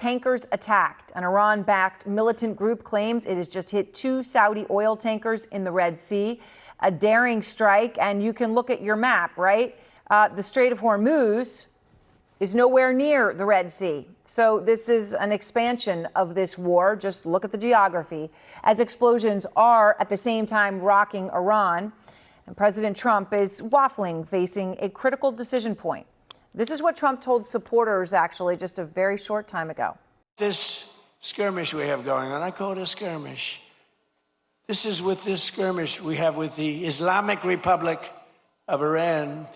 tankers attacked. An Iran-backed militant group claims it has just hit 2 Saudi oil tankers in the Red Sea. A daring strike, and you can look at your map, right? The Strait of Hormuz is nowhere near the Red Sea. So this is an expansion of this war. Just look at the geography, as explosions are at the same time rocking Iran. And President Trump is waffling, facing a critical decision point. This is what Trump told supporters, actually, just a very short time ago. This skirmish we have going on, I call it a skirmish. This is with this skirmish we have with the Islamic Republic of Iran,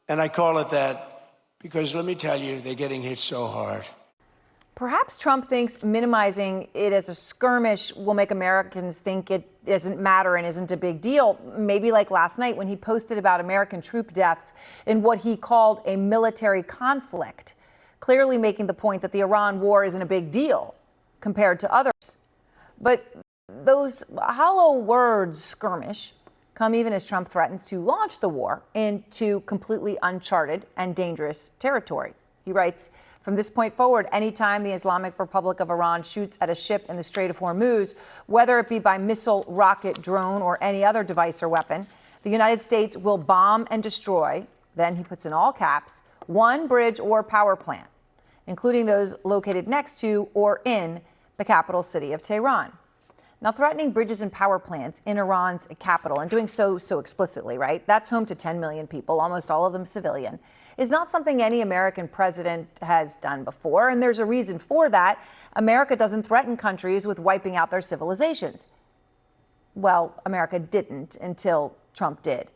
and I call it that because, let me tell you, they're getting hit so hard. Perhaps Trump thinks minimizing it as a skirmish will make Americans think it doesn't matter and isn't a big deal. Maybe like last night when he posted about American troop deaths in what he called a military conflict, clearly making the point that the Iran war isn't a big deal compared to others. But those hollow words, skirmish, come even as Trump threatens to launch the war into completely uncharted and dangerous territory. He writes, from this point forward, anytime the Islamic Republic of Iran shoots at a ship in the Strait of Hormuz, whether it be by missile, rocket, drone, or any other device or weapon, the United States will bomb and destroy, then he puts in all caps, one bridge or power plant, including those located next to or in the capital city of Tehran. Now, threatening bridges and power plants in Iran's capital, and doing so explicitly, right? That's home to 10 million people, almost all of them civilian, is not something any American president has done before. And there's a reason for that. America doesn't threaten countries with wiping out their civilizations. Well, America didn't until Trump did.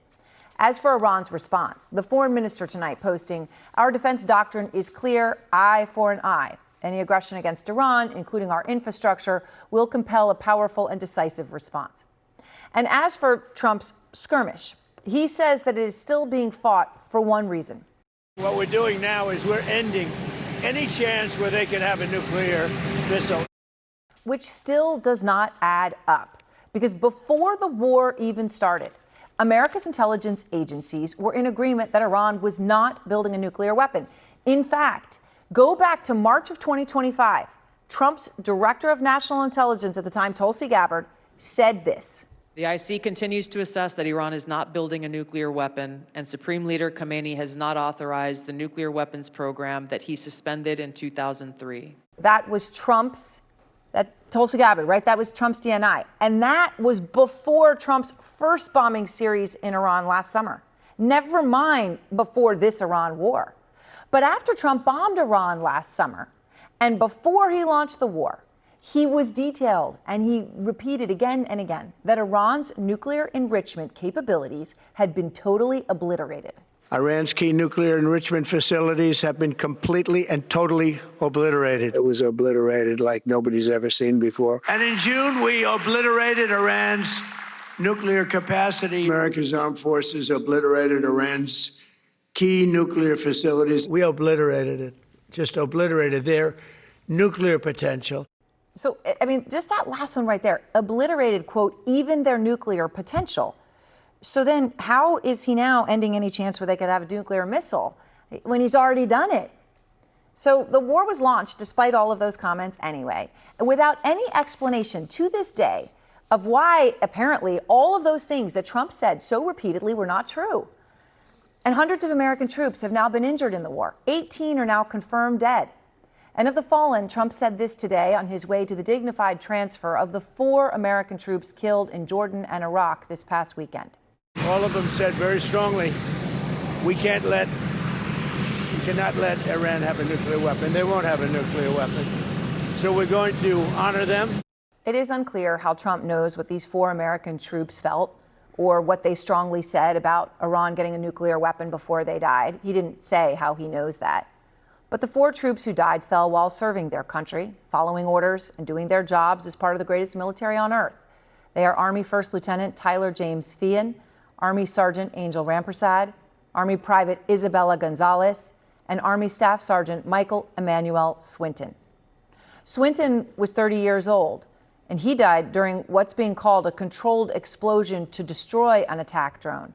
As for Iran's response, the foreign minister tonight posting, our defense doctrine is clear, eye for an eye. Any aggression against Iran, including our infrastructure, will compel a powerful and decisive response. And as for Trump's skirmish, he says that it is still being fought for one reason. What we're doing now is we're ending any chance where they could have a nuclear missile. Which still does not add up, because before the war even started, America's intelligence agencies were in agreement that Iran was not building a nuclear weapon. In fact, go back to March of 2025. Trump's director of national intelligence at the time, Tulsi Gabbard, said this. The IC continues to assess that Iran is not building a nuclear weapon, and Supreme Leader Khamenei has not authorized the nuclear weapons program that he suspended in 2003. That was Tulsi Gabbard, right? That was Trump's DNI. And that was before Trump's first bombing series in Iran last summer. Never mind before this Iran war. But after Trump bombed Iran last summer, and before he launched the war, he was detailed, and he repeated again and again, that Iran's nuclear enrichment capabilities had been totally obliterated. Iran's key nuclear enrichment facilities have been completely and totally obliterated. It was obliterated like nobody's ever seen before. And in June, we obliterated Iran's nuclear capacity. America's armed forces obliterated Iran's key nuclear facilities. We obliterated it, just obliterated their nuclear potential. So, I mean, just that last one right there, obliterated, quote, even their nuclear potential. So then how is he now ending any chance where they could have a nuclear missile when he's already done it? So the war was launched despite all of those comments anyway, without any explanation to this day of why apparently all of those things that Trump said so repeatedly were not true. And hundreds of American troops have now been injured in the war. 18 are now confirmed dead. And of the fallen, Trump said this today on his way to the dignified transfer of the 4 American troops killed in Jordan and Iraq this past weekend. All of them said very strongly, we cannot let Iran have a nuclear weapon. They won't have a nuclear weapon. So we're going to honor them. It is unclear how Trump knows what these 4 American troops felt or what they strongly said about Iran getting a nuclear weapon before they died. He didn't say how he knows that. But the 4 troops who died fell while serving their country, following orders and doing their jobs as part of the greatest military on earth. They are Army First Lieutenant Tyler James Feehan, Army Sergeant Angel Rampersad, Army Private Isabella Gonzalez, and Army Staff Sergeant Michael Emmanuel Swinton. Swinton was 30 years old, and he died during what's being called a controlled explosion to destroy an attack drone.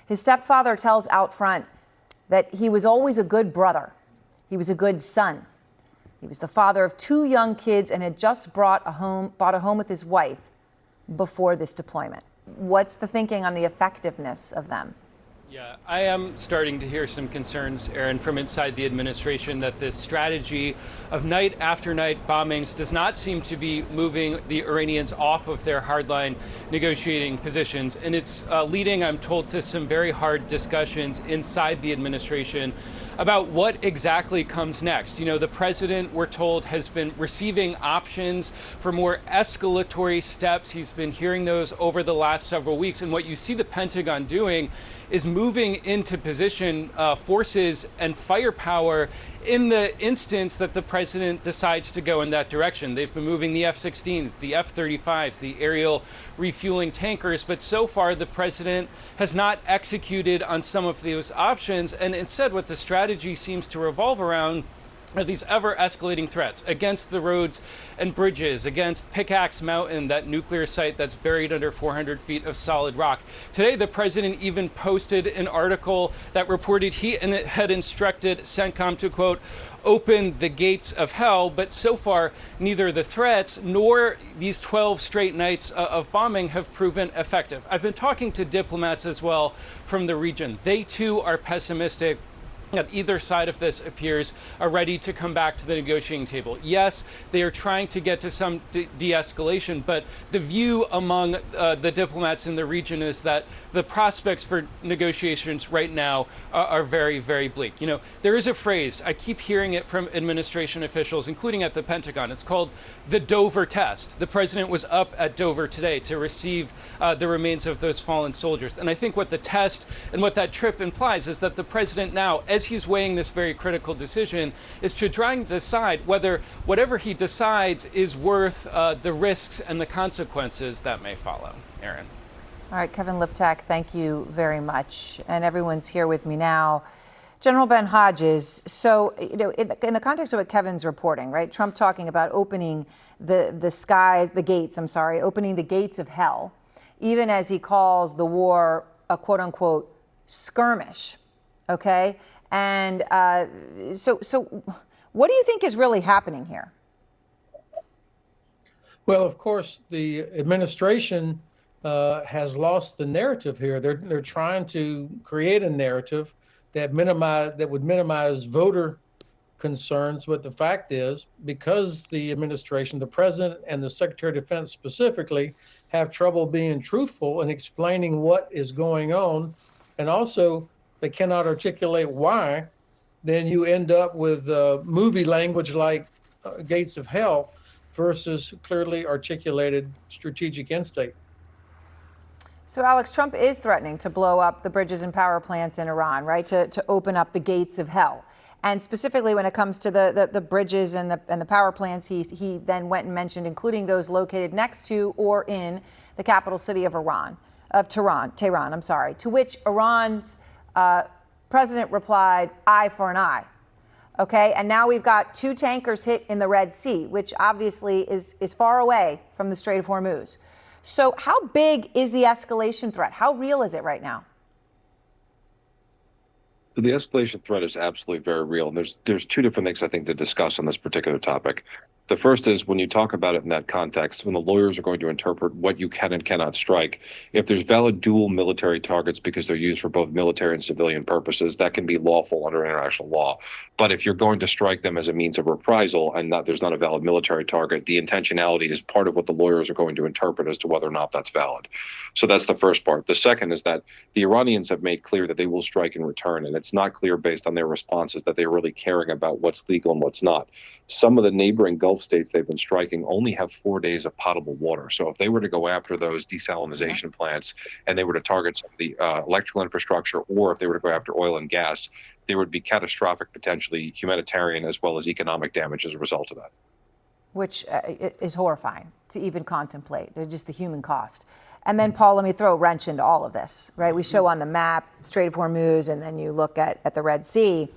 His stepfather tells Out Front that he was always a good brother. He was a good son. He was the father of 2 young kids and had just bought a home with his wife before this deployment. What's the thinking on the effectiveness of them? Yeah, I am starting to hear some concerns, Aaron, from inside the administration that this strategy of night after night bombings does not seem to be moving the Iranians off of their hardline negotiating positions. And it's leading, I'm told, to some very hard discussions inside the administration about what exactly comes next. You know, the president, we're told, has been receiving options for more escalatory steps. He's been hearing those over the last several weeks. And what you see the Pentagon doing is moving into position forces and firepower in the instance that the president decides to go in that direction. They've been moving the F-16s, the F-35s, the aerial refueling tankers, but so far the president has not executed on some of those options, and instead what the strategy seems to revolve around are these ever-escalating threats against the roads and bridges, against Pickaxe Mountain, that nuclear site that's buried under 400 feet of solid rock. Today, the president even posted an article that reported he had instructed CENTCOM to, quote, open the gates of hell, but so far, neither the threats nor these 12 straight nights of bombing have proven effective. I've been talking to diplomats as well from the region. They, too, are pessimistic that either side of this appears are ready to come back to the negotiating table. Yes, they are trying to get to some de-escalation, but the view among the diplomats in the region is that the prospects for negotiations right now are very, very bleak. You know, there is a phrase, I keep hearing it from administration officials, including at the Pentagon. It's called the Dover test. The president was up at Dover today to receive the remains of those fallen soldiers. And I think what the test and what that trip implies is that the president now, as he's weighing this very critical decision, is to try and decide whether whatever he decides is worth the risks and the consequences that may follow. Aaron. All right, Kevin Liptak, thank you very much. And everyone's here with me now. General Ben Hodges, so, you know, in the context of what Kevin's reporting, right? Trump talking about opening opening the gates of hell, even as he calls the war a quote unquote skirmish. Okay. And so what do you think is really happening here? Well, of course, the administration has lost the narrative here. They're trying to create a narrative that would minimize voter concerns. But the fact is, because the administration, the president and the Secretary of Defense specifically, have trouble being truthful and explaining what is going on, and also they cannot articulate why, then you end up with movie language like gates of hell versus clearly articulated strategic instinct. So, Alex, Trump is threatening to blow up the bridges and power plants in Iran, right? To open up the gates of hell. And specifically when it comes to the bridges and the power plants, he then went and mentioned, including those located next to or in the capital city of Tehran, to which Iran's president replied, eye for an eye. Okay, and now we've got 2 tankers hit in the Red Sea, which obviously is far away from the Strait of Hormuz. So how big is the escalation threat? How real is it right now? The escalation threat is absolutely very real. And there's 2 different things I think to discuss on this particular topic. The first is when you talk about it in that context, when the lawyers are going to interpret what you can and cannot strike, if there's valid dual military targets because they're used for both military and civilian purposes, that can be lawful under international law. But if you're going to strike them as a means of reprisal and there's not a valid military target, the intentionality is part of what the lawyers are going to interpret as to whether or not that's valid. So that's the first part. The second is that the Iranians have made clear that they will strike in return, and it's not clear based on their responses that they're really caring about what's legal and what's not. Some of the neighboring Gulf states they've been striking only have 4 days of potable water. So if they were to go after those desalinization plants and they were to target some of the electrical infrastructure, or if they were to go after oil and gas, there would be catastrophic, potentially humanitarian as well as economic damage as a result of that. Which is horrifying to even contemplate, just the human cost. And then, Paul, let me throw a wrench into all of this, right? We show on the map Strait of Hormuz, and then you look at the Red Sea.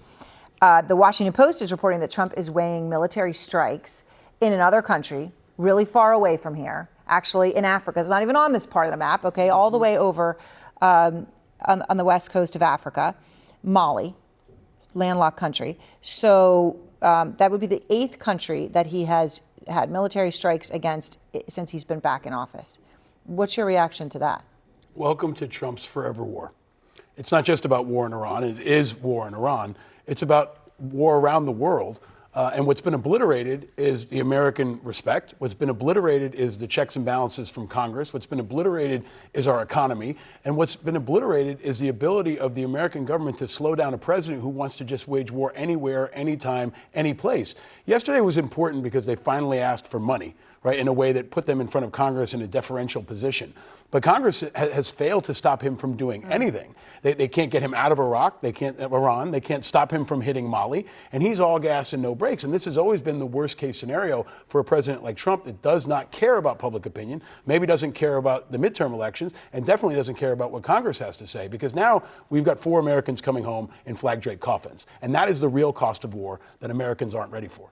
The Washington Post is reporting that Trump is weighing military strikes in another country, really far away from here, actually in Africa. It's not even on this part of the map, okay, all the way over on the west coast of Africa, Mali, landlocked country. So that would be the 8th country that he has had military strikes against since he's been back in office. What's your reaction to that? Welcome to Trump's forever war. It's not just about war in Iran. It is war in Iran. It's about war around the world. And what's been obliterated is the American respect. What's been obliterated is the checks and balances from Congress. What's been obliterated is our economy. And what's been obliterated is the ability of the American government to slow down a president who wants to just wage war anywhere, anytime, any place. Yesterday was important because they finally asked for money, right, in a way that put them in front of Congress in a deferential position. But Congress has failed to stop him from doing anything. They can't get him out of Iraq. They can't Iran. They can't stop him from hitting Mali. And he's all gas and no brakes. And this has always been the worst case scenario for a president like Trump that does not care about public opinion, maybe doesn't care about the midterm elections, and definitely doesn't care about what Congress has to say. Because now we've got 4 Americans coming home in flag draped coffins. And that is the real cost of war that Americans aren't ready for.